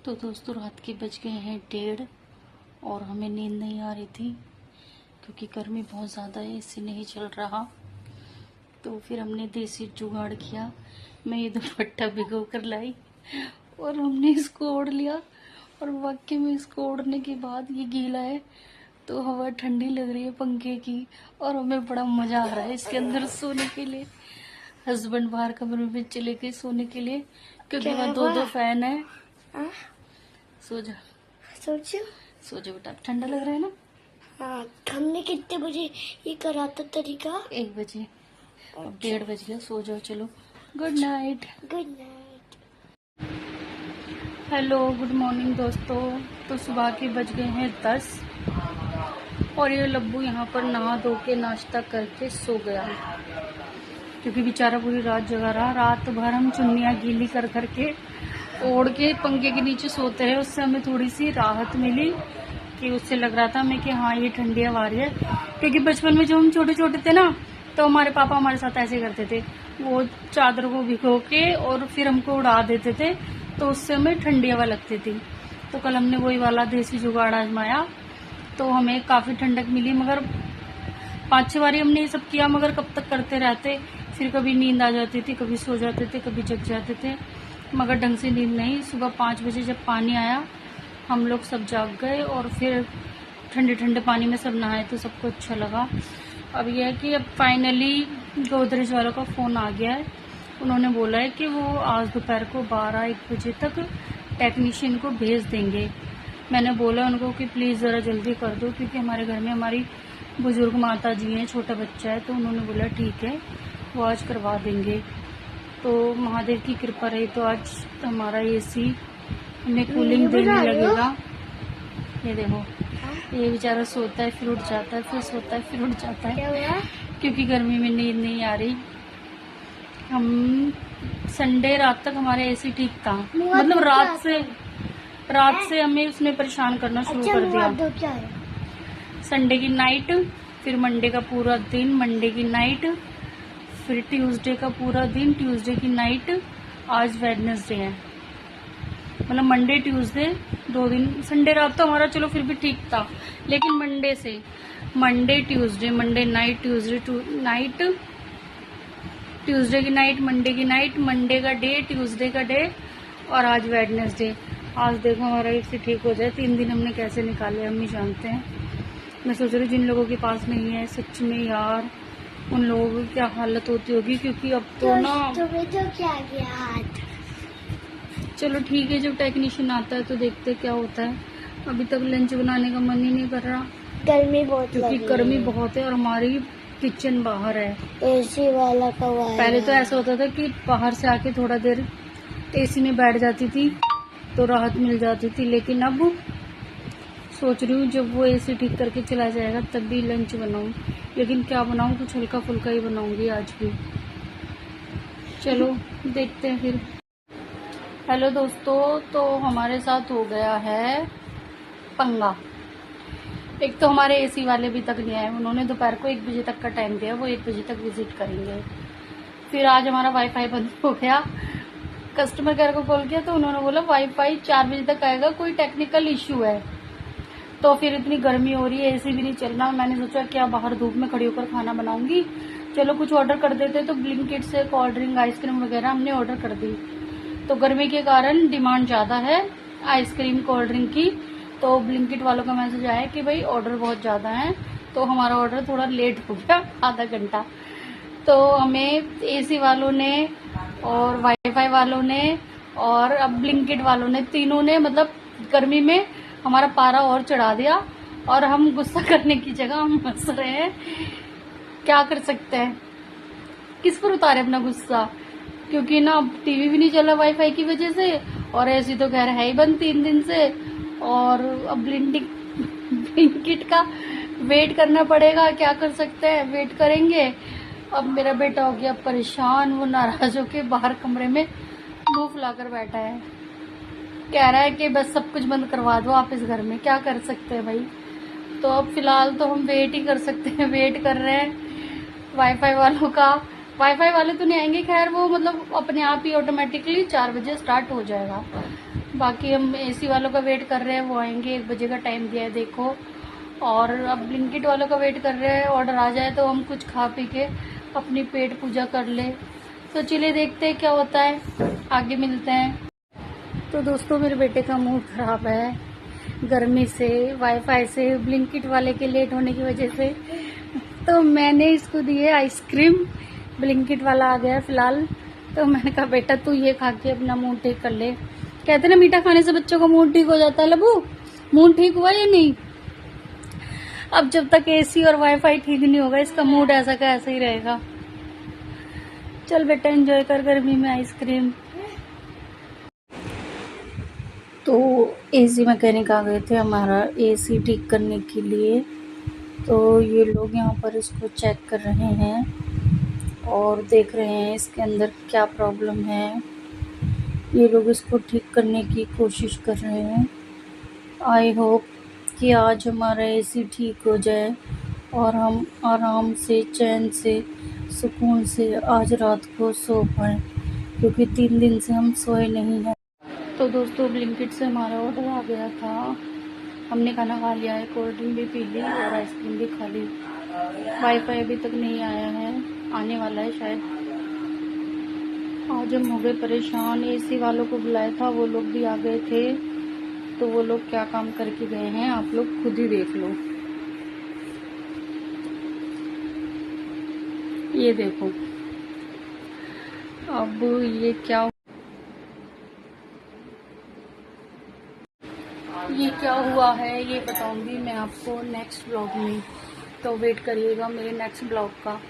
तो दोस्तों रात के बज गए हैं 1:30 और हमें नींद नहीं आ रही थी क्योंकि गर्मी बहुत ज़्यादा है, एसी नहीं चल रहा। तो फिर हमने देसी जुगाड़ किया। मैं ये दुपट्टा भिगो कर लाई और हमने इसको ओढ़ लिया और वाकई में इसको ओढ़ने के बाद ये गीला है तो हवा ठंडी लग रही है पंखे की और हमें बड़ा मज़ा आ रहा है इसके अंदर सोने के लिए। हस्बैंड बाहर कमरे में चले गए सोने के लिए क्योंकि वहाँ दो फैन है। सो जा सो जा बेटा, ठंडा लग रहा है ना। हाँ, हमने कितने बजे ये करा था तरीका? 1 बजे। अब 1:30 बज गया, सो जाओ। चलो good night. Good night. Hello good morning दोस्तों। तो सुबह के बज गए हैं 10 और ये लब्बू यहाँ पर नहा धो के नाश्ता करके सो गया क्योंकि बेचारा पूरी रात जगा रहा। रात भर हम चुन्नियाँ गीली कर करके ओढ़ के पंखे के नीचे सोते रहे। उससे हमें थोड़ी सी राहत मिली कि उससे लग रहा था हमें कि हाँ ये ठंडी हवा आ रही है। क्योंकि बचपन में जब हम छोटे छोटे थे ना तो हमारे पापा हमारे साथ ऐसे करते थे, वो चादर को भिगो के और फिर हमको उड़ा देते थे तो उससे हमें ठंडी हवा लगती थी। तो कल हमने वही वाला देसी जुगाड़ आजमाया तो हमें काफ़ी ठंडक मिली। मगर 5-6 बारी हमने ये सब किया मगर कब तक करते रहते, फिर कभी नींद आ जाती थी, कभी सो जाते थे, कभी जग जाते थे, मगर ढंग से नींद नहीं। सुबह 5 बजे जब पानी आया हम लोग सब जाग गए और फिर ठंडे ठंडे पानी में सब नहाए तो सबको अच्छा लगा। अब यह है कि अब फाइनली गोदरेज वालों का फ़ोन आ गया है। उन्होंने बोला है कि वो आज दोपहर को 12-1 बजे तक टेक्नीशियन को भेज देंगे। मैंने बोला उनको कि प्लीज़ ज़रा जल्दी कर दो क्योंकि हमारे घर में हमारी बुज़ुर्ग माता जी हैं, छोटा बच्चा है। तो उन्होंने बोला ठीक है वो आज करवा देंगे। तो महादेव की कृपा रही तो आज हमारा एसी हमें कूलिंग देने लगेगा। ये देखो ये बेचारा सोता है फिर उठ जाता है, फिर सोता है फिर उठ जाता है क्योंकि गर्मी में नींद नहीं आ रही। हम संडे रात तक हमारा एसी ठीक था, मतलब रात से हमें उसने परेशान करना शुरू कर दिया। संडे की नाइट, फिर मंडे का पूरा दिन, मंडे की नाइट, फिर ट्यूसडे का पूरा दिन, ट्यूसडे की नाइट, आज वेडनेसडे है। मतलब मंडे ट्यूसडे 2 दिन। संडे रात तो हमारा चलो फिर भी ठीक था, लेकिन मंडे से Monday Tuesday, Monday night, Tuesday night, Tuesday की नाइट, मंडे की नाइट, मंडे का डे, ट्यूसडे का डे और आज वेडनेसडे। आज देखो हमारा इससे ठीक हो जाए। 3 दिन हमने कैसे निकाले हम ही जानते हैं। मैं सोच रही हूँ जिन लोगों के पास नहीं है सच में यार उन लोगों की क्या हालत होती होगी क्योंकि अब तो ना तुम्हें तो क्या गया हाथ। चलो ठीक है, जब टेक्नीशियन आता है तो देखते क्या होता है। अभी तक लंच बनाने का मन ही नहीं कर रहा, गर्मी बहुत क्योंकि गर्मी बहुत है और हमारी किचन बाहर है। एसी वाला का पहले तो ऐसा होता था कि बाहर से आके थोड़ा देर एसी में बैठ जाती थी तो राहत मिल जाती थी, लेकिन अब सोच रही हूँ जब वो एसी ठीक करके चला जाएगा तब भी लंच बनाऊँ। लेकिन क्या बनाऊँ, कुछ हल्का फुल्का ही बनाऊंगी आज भी। चलो देखते हैं फिर। हेलो दोस्तों, तो हमारे साथ हो गया है पंगा। एक तो हमारे एसी वाले अभी तक नहीं आए, उन्होंने दोपहर को 1 बजे तक का टाइम दिया, वो 1 बजे तक विजिट करेंगे। फिर आज हमारा वाईफाई बंद हो गया, कस्टमर केयर को कॉल किया तो उन्होंने बोला वाईफाई 4 बजे तक आएगा, कोई टेक्निकल इश्यू है। तो फिर इतनी गर्मी हो रही है, एसी भी नहीं चलना। मैंने सोचा क्या बाहर धूप में खड़ी होकर खाना बनाऊंगी, चलो कुछ ऑर्डर कर देते। तो ब्लिंकिट से कोल्ड ड्रिंक, आइसक्रीम वगैरह हमने ऑर्डर कर दी। तो गर्मी के कारण डिमांड ज़्यादा है आइसक्रीम कोल्ड ड्रिंक की। तो ब्लिंकिट वालों का मैसेज आया कि भाई ऑर्डर बहुत ज़्यादा है, तो हमारा ऑर्डर थोड़ा लेट हो गया, आधा घंटा। तो हमें एसी वालों ने और वाईफाई वालों ने और अब ब्लिंकिट वालों ने, तीनों ने मतलब गर्मी में हमारा पारा और चढ़ा दिया और हम गुस्सा करने की जगह हम हंस रहे हैं। क्या कर सकते हैं, किस पर उतारे अपना गुस्सा, क्योंकि ना टीवी भी नहीं चला वाईफाई की वजह से और एसी तो खैर है ही बंद 3 दिन से। और अब ब्लिंकिट का वेट करना पड़ेगा, क्या कर सकते हैं, वेट करेंगे। अब मेरा बेटा हो गया परेशान, वो नाराज होके बाहर कमरे में मुंह फुलाकर बैठा है, कह रहा है कि बस सब कुछ बंद करवा दो आप इस घर में। क्या कर सकते हैं भाई। तो अब फिलहाल तो हम वेट ही कर सकते हैं, वेट कर रहे हैं वाईफाई वालों का। वाईफाई वाले तो नहीं आएंगे खैर, वो मतलब अपने आप ही ऑटोमेटिकली 4 बजे स्टार्ट हो जाएगा। बाकी हम एसी वालों का वेट कर रहे हैं, वो आएंगे, 1 बजे का टाइम दिया है देखो। और अब ब्लिंकिट वालों का वेट कर रहे हैं, ऑर्डर आ जाए तो हम कुछ खा पी के अपनी पेट पूजा कर ले। तो चलिए देखते हैं क्या होता है, आगे मिलते हैं। तो दोस्तों मेरे बेटे का मूड खराब है, गर्मी से, वाईफाई से, ब्लिंकिट वाले के लेट होने की वजह से। तो मैंने इसको दिए आइसक्रीम, ब्लिंकिट वाला आ गया फिलहाल। तो मैंने कहा बेटा तू ये खा के अपना मूड ठीक कर ले। कहते ना मीठा खाने से बच्चों का मूड ठीक हो जाता है। लबू मूड ठीक हुआ या नहीं? अब जब तक एसी और वाईफाई ठीक नहीं होगा इसका मूड ऐसा का ऐसा ही रहेगा। चल बेटा एंजॉय कर गर्मी में आइसक्रीम। तो एसी मैकेनिक आ गए थे हमारा एसी ठीक करने के लिए। तो ये लोग यहाँ पर इसको चेक कर रहे हैं और देख रहे हैं इसके अंदर क्या प्रॉब्लम है। ये लोग इसको ठीक करने की कोशिश कर रहे हैं। आई होप कि आज हमारा एसी ठीक हो जाए और हम आराम से, चैन से, सुकून से आज रात को सो पाएँ, क्योंकि 3 दिन से हम सोए नहीं हैं। तो दोस्तों ब्लिंकिट से हमारा ऑर्डर आ गया था, हमने खाना खा लिया है, कोल्ड ड्रिंक भी पी ली और आइसक्रीम भी खा ली। वाईफाई अभी तक नहीं आया है, आने वाला है शायद। आज हम हो गए परेशान, एसी वालों को बुलाया था, वो लोग भी आ गए थे। तो वो लोग क्या काम करके गए हैं आप लोग खुद ही देख लो। ये देखो अब ये क्या हुआ है ये बताऊंगी मैं आपको नेक्स्ट ब्लॉग में। तो वेट करिएगा मेरे नेक्स्ट ब्लॉग का।